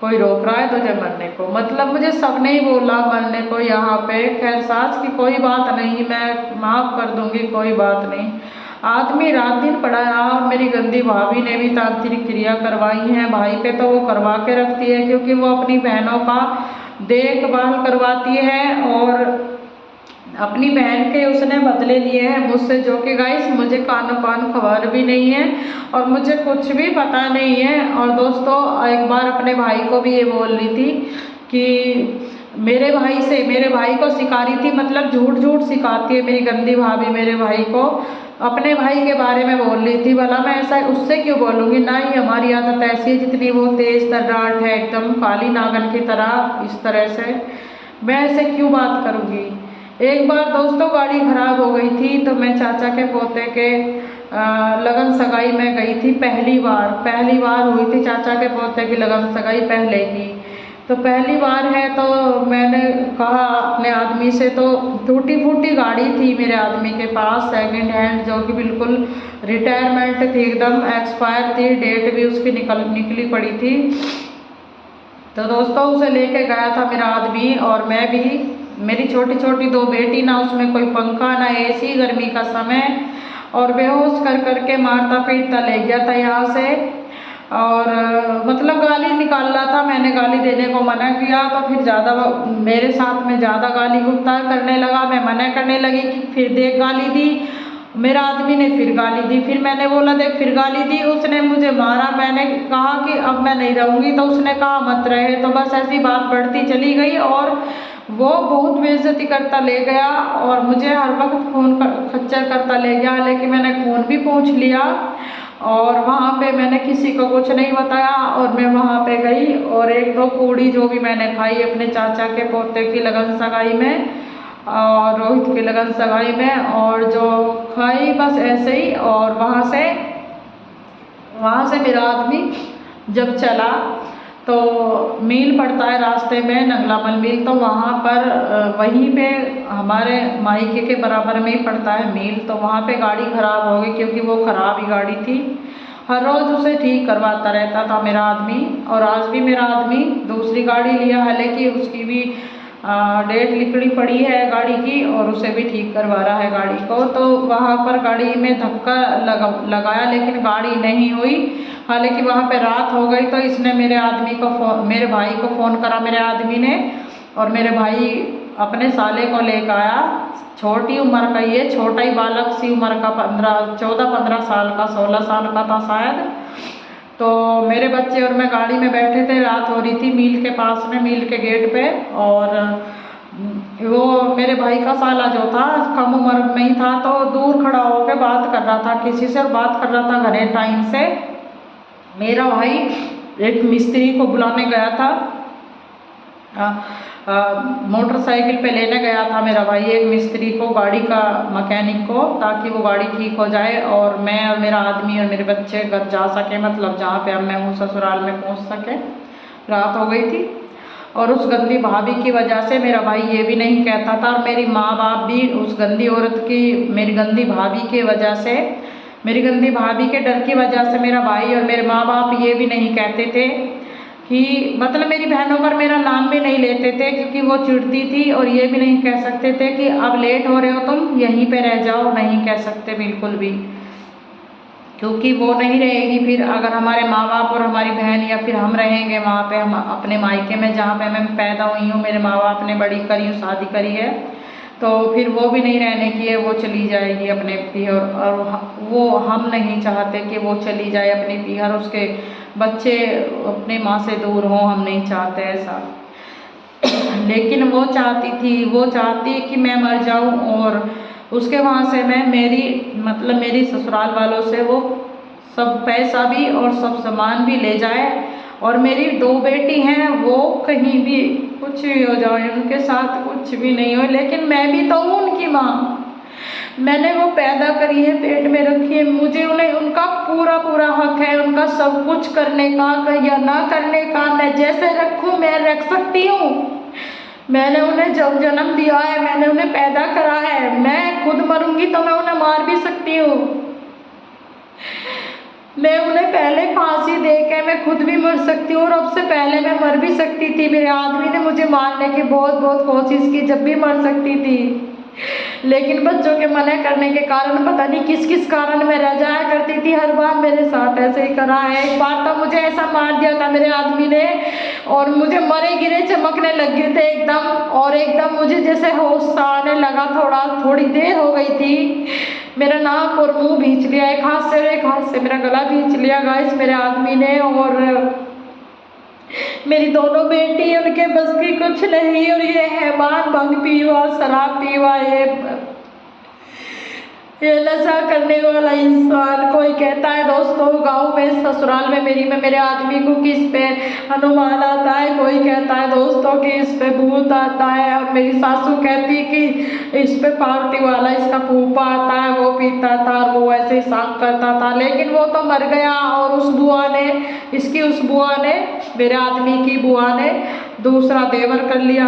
A: कोई रोक रहा है तुझे मरने को। मतलब मुझे सबने ही बोला मरने को यहाँ पे। खैर सास की कोई बात नहीं, मैं माफ़ कर दूंगी, कोई बात नहीं। आदमी रात दिन पड़ा रहा। और मेरी गंदी भाभी ने भी तांत्रिक क्रिया करवाई हैं भाई पे, तो वो करवा के रखती है, क्योंकि वो अपनी बहनों का देखभाल करवाती है और अपनी बहन के उसने बदले लिए हैं मुझसे, जो कि गाइस मुझे कानो कान खबर भी नहीं है और मुझे कुछ भी पता नहीं है। और दोस्तों एक बार अपने भाई को भी ये बोल रही थी कि मेरे भाई को सिखा रही थी, मतलब झूठ झूठ सिखाती है मेरी गंदी भाभी मेरे भाई को, अपने भाई के बारे में बोल रही थी। भला मैं ऐसा उससे क्यों बोलूँगी, ना ही हमारी आदत ऐसी है, जितनी वो तेज तर्राट है एकदम काली नागन की तरह, इस तरह से मैं ऐसे क्यों बात करूँगी। एक बार दोस्तों गाड़ी खराब हो गई थी, तो मैं चाचा के पोते के लगन सगाई में गई थी। पहली बार हुई थी चाचा के पोते की लगन सगाई, पहले की, तो पहली बार है। तो मैंने कहा अपने आदमी से, तो टूटी फूटी गाड़ी थी मेरे आदमी के पास, सेकंड हैंड, जो कि बिल्कुल रिटायरमेंट थी, एकदम एक्सपायर थी, डेट भी उसकी निकली पड़ी थी। तो दोस्तों उसे लेके गया था मेरा आदमी और मैं भी, मेरी छोटी छोटी 2 बेटी, ना उसमें कोई पंखा ना एसी, गर्मी का समय, और बेहोश कर करके मारता पीटता ले गया था यहाँ से। और मतलब गाली निकाल रहा था, मैंने गाली देने को मना किया, तो फिर ज़्यादा मेरे साथ में ज़्यादा गाली गुप्ता करने लगा। मैं मना करने लगी कि फिर देख गाली दी, मेरा आदमी ने फिर गाली दी, फिर मैंने बोला देख फिर गाली दी, उसने मुझे मारा। मैंने कहा कि अब मैं नहीं रहूँगी, तो उसने कहा मत रहे। तो बस ऐसी बात बढ़ती चली गई और वो बहुत बेइज्जती करता ले गया और मुझे हर वक्त फ़ोन पंचर करता ले गया। लेकिन मैंने फ़ोन भी पूछ लिया और वहाँ पे मैंने किसी को कुछ नहीं बताया और मैं वहाँ पे गई और 1-2 पूड़ी जो भी मैंने खाई अपने चाचा के पोते की लगन सगाई में और रोहित की लगन सगाई में, और जो खाई बस ऐसे ही। और वहाँ से मेरा आदमी जब चला तो मील पड़ता है रास्ते में, नगलामल मील, तो वहाँ पर वहीं पे हमारे मायके के बराबर में ही पड़ता है मील। तो वहाँ पे गाड़ी ख़राब हो गई क्योंकि वो ख़राब ही गाड़ी थी। हर रोज़ उसे ठीक करवाता रहता था मेरा आदमी, और आज भी मेरा आदमी दूसरी गाड़ी लिया, हालांकि उसकी भी डेट लिखड़ी पड़ी है गाड़ी की और उसे भी ठीक करवा रहा है गाड़ी को। तो वहाँ पर गाड़ी में धक्का लगाया लेकिन गाड़ी नहीं हुई। हालांकि वहाँ पे रात हो गई तो इसने मेरे भाई को फ़ोन करा मेरे आदमी ने, और मेरे भाई अपने साले को लेकर आया। छोटी उम्र का, ये छोटा ही बालक सी उम्र का, 14-15 साल का, 16 साल का था शायद। तो मेरे बच्चे और मैं गाड़ी में बैठे थे, रात हो रही थी मील के पास में, मील के गेट पे। और वो मेरे भाई का साला जो था कम उम्र में ही था, तो दूर खड़ा होकर बात कर रहा था किसी से, और बात कर रहा था घने टाइम से। मेरा भाई एक मिस्त्री को बुलाने गया था, मोटरसाइकिल पे लेने गया था मेरा भाई एक मिस्त्री को, गाड़ी का मैकेनिक को, ताकि वो गाड़ी ठीक हो जाए और मैं और मेरा आदमी और मेरे बच्चे घर जा सके, मतलब जहाँ पे अब मैं हूँ ससुराल में पहुँच सके। रात हो गई थी और उस गंदी भाभी की वजह से मेरा भाई ये भी नहीं कहता था, और मेरी माँ बाप भी उस गंदी औरत की, मेरी गंदी भाभी की वजह से, मेरी गंदी भाभी के डर की वजह से मेरा भाई और मेरे माँ बाप ये भी नहीं कहते थे कि, मतलब मेरी बहनों पर मेरा नाम भी नहीं लेते थे क्योंकि वो चिढ़ती थी, और ये भी नहीं कह सकते थे कि अब लेट हो रहे हो तुम यहीं पे रह जाओ, नहीं कह सकते बिल्कुल भी, क्योंकि वो नहीं रहेगी फिर अगर हमारे माँ बाप और हमारी बहन, या फिर हम रहेंगे वहाँ पे, हम अपने मायके में जहाँ पे मैं पैदा हुई हूँ, मेरे माँ बाप ने बड़ी करी हूँ, शादी करी है, तो फिर वो भी नहीं रहने की है, वो चली जाएगी अपने पीहर, और वो हम नहीं चाहते कि वो चली जाए अपने पीहर, उसके बच्चे अपने माँ से दूर हों, हम नहीं चाहते ऐसा। लेकिन वो चाहती कि मैं मर जाऊं और उसके वहाँ से मैं मेरी ससुराल वालों से वो सब पैसा भी और सब सामान भी ले जाए, और मेरी 2 बेटी हैं, वो कहीं भी कुछ भी हो जाए, उनके साथ कुछ भी नहीं हो, लेकिन मैं भी तो हूँ उनकी माँ, मैंने वो पैदा करी है, पेट में रखी है, मुझे उनका पूरा पूरा हक है उनका सब कुछ करने का या ना करने का। मैं जैसे रखूँ मैं रख सकती हूँ, मैंने उन्हें जब जन्म दिया है, मैंने उन्हें पैदा करा है, मैं खुद मरूंगी तो मैं उन्हें मार भी सकती हूँ, मैं उन्हें पहले फांसी दे के मैं खुद भी मर सकती हूँ, और अब से पहले मैं मर भी सकती थी। मेरे आदमी ने मुझे मारने की बहुत बहुत कोशिश की, जब भी मर सकती थी, लेकिन बच्चों के मना करने के कारण, पता नहीं किस किस कारण मैं रह जाया करती थी। हर बार मेरे साथ ऐसे ही करा है। एक बार तो मुझे ऐसा मार दिया था मेरे आदमी ने, और मुझे मरे गिरे चमकने लग गए थे एकदम, और एकदम मुझे जैसे होश सा आने लगा, थोड़ी देर हो गई थी, मेरा नाक और मुंह भींच लिया, एक हाथ से मेरा गला भींच लिया गाइस मेरे आदमी ने। और मेरी दोनों बेटी, उनके बस की कुछ नहीं, और ये हैवान भंग पीवा, शराब पीवा, ये नशा करने वाला इंसान। कोई कहता है दोस्तों गांव में ससुराल में मेरे आदमी को कि इस पे हनुमान आता है, कोई कहता है दोस्तों कि इस पे भूत आता है, और मेरी सासू कहती कि इस पे पार्टी वाला इसका फूफा आता है, वो पीता था और वो ऐसे ही साफ करता था, लेकिन वो तो मर गया। और उस बुआ ने मेरे आदमी की बुआ ने दूसरा देवर कर लिया,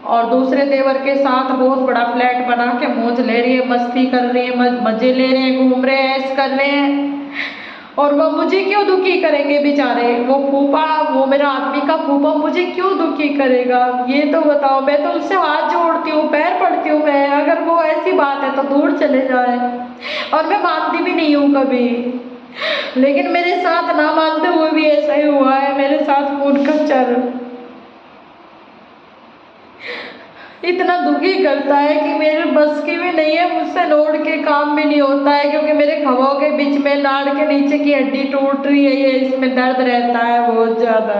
A: और दूसरे देवर के साथ बहुत बड़ा फ्लैट बना के मौज ले रही है, मस्ती कर रही है, मजे ले रहे हैं, घूम रहे हैं, ऐश कर रहे हैं। और वो मुझे क्यों दुखी करेंगे बेचारे, वो मेरा आदमी का फूफा मुझे क्यों दुखी करेगा, ये तो बताओ। मैं तो उससे हाथ जोड़ती हूँ, पैर पड़ती हूँ, मैं अगर वो ऐसी बात है तो दूर चले जाए, और मैं मानती भी नहीं हूँ कभी, लेकिन मेरे साथ ना मानते हुए भी ऐसा ही हुआ है, मेरे साथ खून खच्चर इतना दुखी करता है कि मेरे बस की भी नहीं है, मुझसे नोड़ के काम भी नहीं होता है, क्योंकि मेरे खभों के बीच में नाड़ के नीचे की हड्डी टूट रही है, ये इसमें दर्द रहता है बहुत ज़्यादा।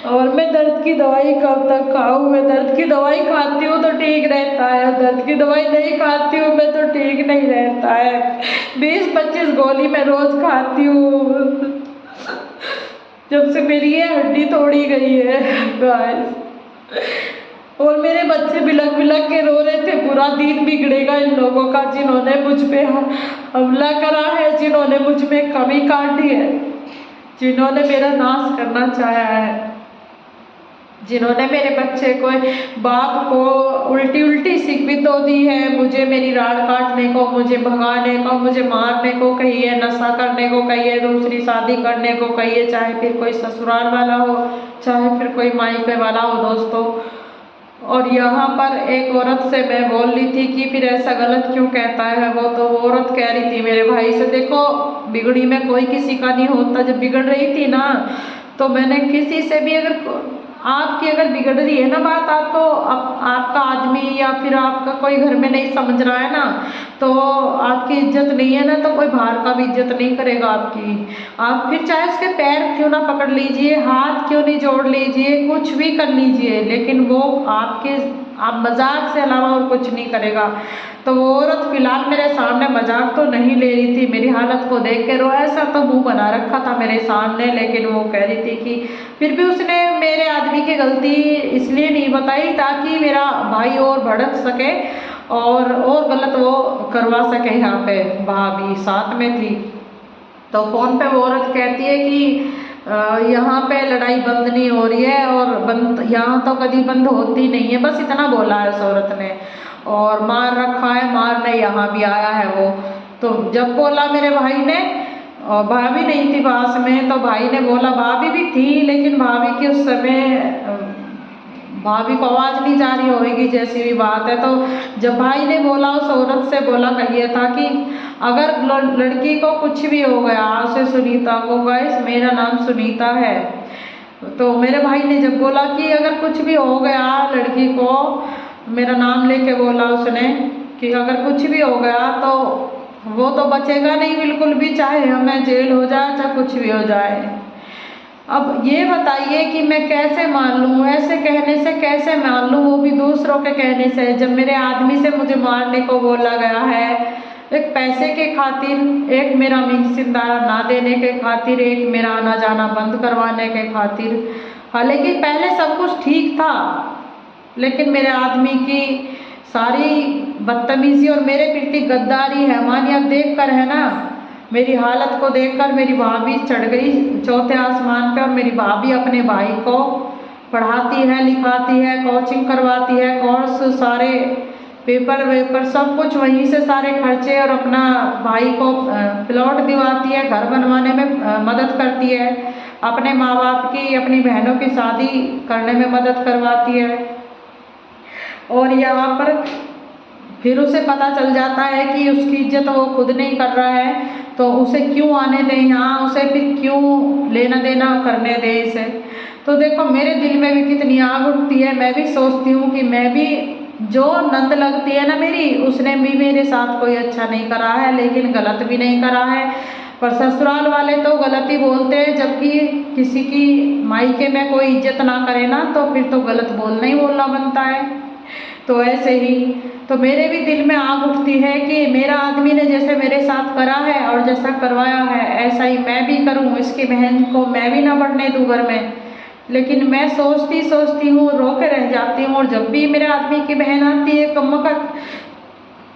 A: और मैं दर्द की दवाई कब तक खाऊं? मैं दर्द की दवाई खाती हूँ तो ठीक रहता है, दर्द की दवाई नहीं खाती हूँ मैं तो ठीक नहीं रहता है। 20-25 गोली मैं रोज खाती हूँ जब से मेरी ये हड्डी तोड़ी गई है गाइस। और मेरे बच्चे बिलक बिलक के रो रहे थे, पूरा दिन बिगड़ेगा इन लोगों का जिन्होंने मुझ पे हमला करा है, जिन्होंने मुझ में कमी काटी है, जिन्होंने मेरा नाश करना चाहा है, जिन्होंने मेरे बच्चे को बाप को उल्टी उल्टी सीख भी तो दी है, मुझे मेरी राड़ काटने को, मुझे भगाने को, मुझे मारने को कही है, नशा करने को कही है, दूसरी शादी करने को कही है, चाहे फिर कोई ससुराल वाला हो, चाहे फिर कोई मायके वाला हो दोस्तों। और यहाँ पर एक औरत से मैं बोल रही थी कि फिर ऐसा गलत क्यों कहता है, वो तो वो औरत कह रही थी मेरे भाई से, देखो बिगड़ी में कोई किसी का नहीं होता। जब बिगड़ रही थी ना तो मैंने किसी से भी, अगर आपकी अगर बिगड़ रही है ना बात, आपको आपका आदमी या फिर आपका कोई घर में नहीं समझ रहा है ना, तो आपकी इज्जत नहीं है ना, तो कोई बाहर का भी इज्जत नहीं करेगा आपकी। आप फिर चाहे उसके पैर क्यों ना पकड़ लीजिए, हाथ क्यों नहीं जोड़ लीजिए, कुछ भी कर लीजिए, लेकिन वो आप मजाक से अलावा और कुछ नहीं करेगा। तो वो औरत फिलहाल मेरे सामने मजाक तो नहीं ले रही थी, मेरी हालत को देख के रो, ऐसा तो मुंह बना रखा था मेरे सामने, लेकिन वो कह रही थी कि फिर भी उसने मेरे आदमी की गलती इसलिए नहीं बताई ताकि मेरा भाई और भड़क सके और गलत वो करवा सके। यहाँ पे भाभी साथ में थी, तो फ़ोन पे वो औरत कहती है कि यहाँ पे लड़ाई बंद नहीं हो रही है, और बंद यहाँ तो कभी बंद होती नहीं है, बस इतना बोला है उस औरत ने, और मार रखा है, मारने यहाँ भी आया है वो। तो जब बोला मेरे भाई ने, और भाभी नहीं थी पास में, तो भाई ने बोला, भाभी भी थी लेकिन भाभी की उस समय भाभी को आवाज़ नहीं जा रही होगी जैसी भी बात है। तो जब भाई ने बोला, उस औरत से बोला ये था कि अगर लड़की को कुछ भी हो गया, उसे सुनीता को, गाइस मेरा नाम सुनीता है, तो मेरे भाई ने जब बोला कि अगर कुछ भी हो गया लड़की को, मेरा नाम लेके बोला उसने कि अगर कुछ भी हो गया तो वो तो बचेगा नहीं बिल्कुल भी, चाहे हमें जेल हो जाए चाहे कुछ भी हो जाए। अब ये बताइए कि मैं कैसे मान लूँ, ऐसे कहने से कैसे मान लूँ, वो भी दूसरों के कहने से, जब मेरे आदमी से मुझे मारने को बोला गया है, एक पैसे के खातिर, एक मेरा मिंसिंदा ना देने के खातिर, एक मेरा आना जाना बंद करवाने के खातिर। हालांकि पहले सब कुछ ठीक था, लेकिन मेरे आदमी की सारी बदतमीजी और मेरे प्रति गद्दारी है, मानिए आप देख कर है ना, मेरी हालत को देखकर मेरी भाभी चढ़ गई चौथे आसमान पे, और मेरी भाभी अपने भाई को पढ़ाती है, लिखाती है, कोचिंग करवाती है, कोर्स, सारे पेपर वेपर सब कुछ वहीं से सारे खर्चे, और अपना भाई को प्लॉट दिवाती है, घर बनवाने में मदद करती है, अपने माँ बाप की, अपनी बहनों की शादी करने में मदद करवाती है। और यहाँ पर फिर उसे पता चल जाता है कि उसकी इज्जत वो खुद नहीं कर रहा है, तो उसे क्यों आने दें यहाँ, उसे फिर क्यों लेना देना करने दें इसे। तो देखो मेरे दिल में भी कितनी आग उठती है, मैं भी सोचती हूँ कि मैं भी, जो नंद लगती है ना मेरी, उसने भी मेरे साथ कोई अच्छा नहीं करा है, लेकिन गलत भी नहीं करा है। पर ससुराल वाले तो गलत ही बोलते हैं, जबकि किसी की मायके में कोई इज्जत ना करे ना, तो फिर तो गलत बोलना ही बोलना बनता है। तो ऐसे ही तो मेरे भी दिल में आग उठती है कि मेरा आदमी ने जैसे मेरे साथ करा है और जैसा करवाया है, ऐसा ही मैं भी करूं, इसकी बहन को मैं भी ना बढ़ने दूं घर में। लेकिन मैं सोचती हूँ, रो के रह जाती हूँ। और जब भी मेरे आदमी की बहन आती है, कमबख्त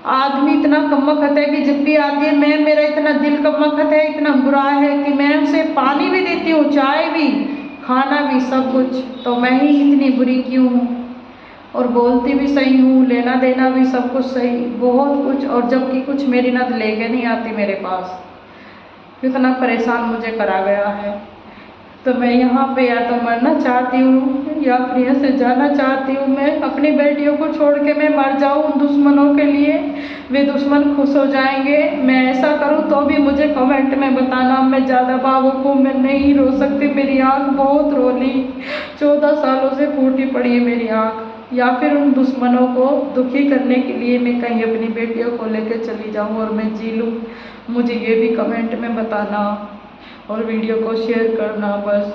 A: आदमी इतना कमबख्त है कि जब भी आती है, मेरा इतना दिल कमबख्त है, इतना बुरा है कि मैं उसे पानी भी देती हूँ, चाय भी, खाना भी, सब कुछ। तो मैं ही इतनी बुरी क्यों हूँ? और बोलती भी सही हूँ, लेना देना भी सब कुछ सही, बहुत कुछ, और जबकि कुछ मेरी नद लेके नहीं आती मेरे पास। कितना परेशान मुझे करा गया है। तो मैं यहाँ पे या तो मरना चाहती हूँ या फिर यहाँ से जाना चाहती हूँ। मैं अपनी बेटियों को छोड़ के मैं मर जाऊँ उन दुश्मनों के लिए, वे दुश्मन खुश हो जाएंगे। मैं ऐसा करूँ तो भी मुझे कमेंट में बताना। मैं ज़्यादा बाबू को मैं नहीं रो सकती, मेरी आँख बहुत रोली, 14 सालों से फूटी पड़ी है मेरी आँख। या फिर उन दुश्मनों को दुखी करने के लिए मैं कहीं अपनी बेटियों को लेकर चली जाऊँ और मैं जी लूँ। मुझे ये भी कमेंट में बताना और वीडियो को शेयर करना बस।